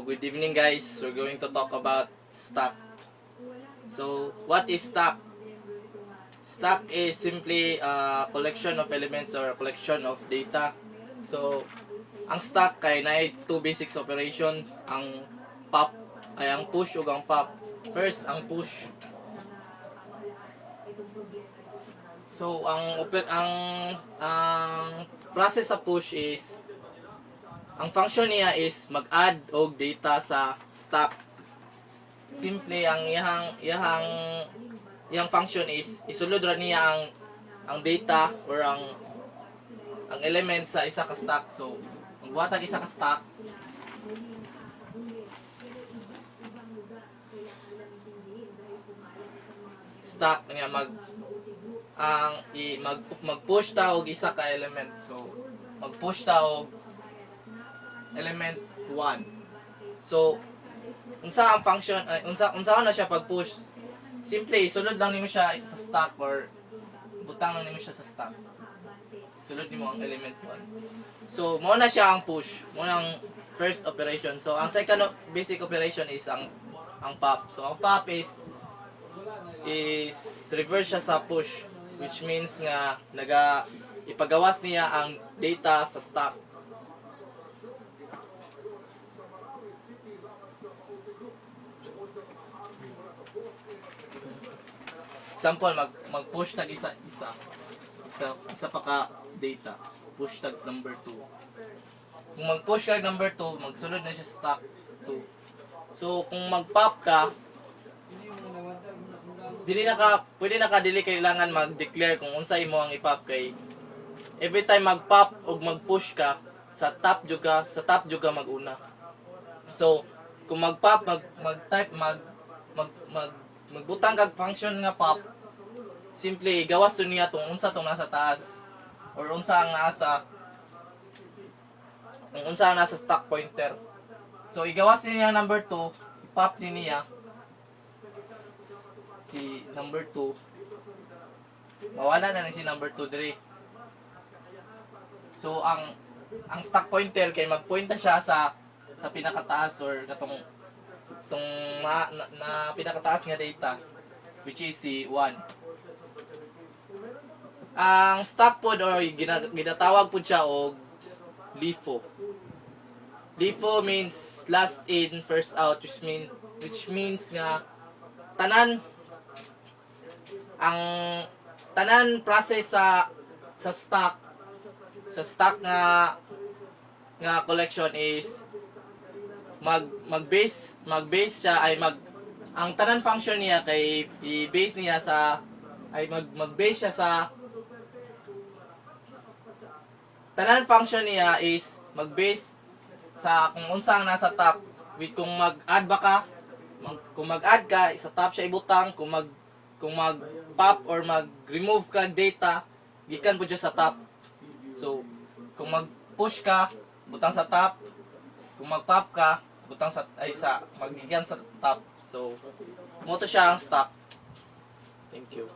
good evening guys. We're going to talk about stock. So, what is stock? Stock is simply a collection of elements or a collection of data. So, ang stock kay na two basic operations, ang pop ay ang push ug ang pop. First, ang push. So, ang process sa push is ang function niya is mag-add og data sa stock. Simple ang iyang function is isulod ra niya ang data or ang element sa isa ka stock. So, magbuhatag isa ka stock. Stock niya mag-push ta og isa ka element. So, mag-push ta og element 1. So, unsa ang function, unsa na siya pag-push? Simple, sulod lang nimo siya sa stock or butang lang nimo siya sa stock. Sulod nimo ang element 1. So, mao na siya ang push. Mao ang first operation. So, ang second basic operation is ang pop. So, ang pop is reverse siya sa push, which means nga ipagawas niya ang data sa stock. Example, mag-push tag isa pa ka data. Push tag number 2. Kung mag-push tag number 2, magsulod na siya sa stock 2. So, kung mag-pop ka, pwede kailangan mag-declare kung unsa imo ang i-pop kay every time mag-pop o mag-push ka, sa top juga mag-una. So, kung mag-pop, magbutang kag function nga pop, simple gawas to niya tong unsa tong nasa taas or unsa ang nasa stock pointer. So igawas niya number 2, pop din niya si number 2. Mawala na si number 2 dire. So ang stock pointer kay magpointa siya sa pinakataas or katong na pinakataas nga data, which is si 1. Ang stock pod or ginatawag pod siya og LIFO. LIFO means last in first out, which means nga tanan process sa stock nga collection is mag-base siya ay ang tanan function niya kay i-base niya sa mag-base siya sa tanan function niya is mag-base sa kung unsa ang nasa top. With kung mag-add kung mag-add ka sa top siya ibutang, kung mag-pop or mag-remove ka data gikan pud siya sa top. So kung mag-push ka butang sa top, kung mag-pop ka butang magigan sa top. So mo to siya ang stock. Thank you.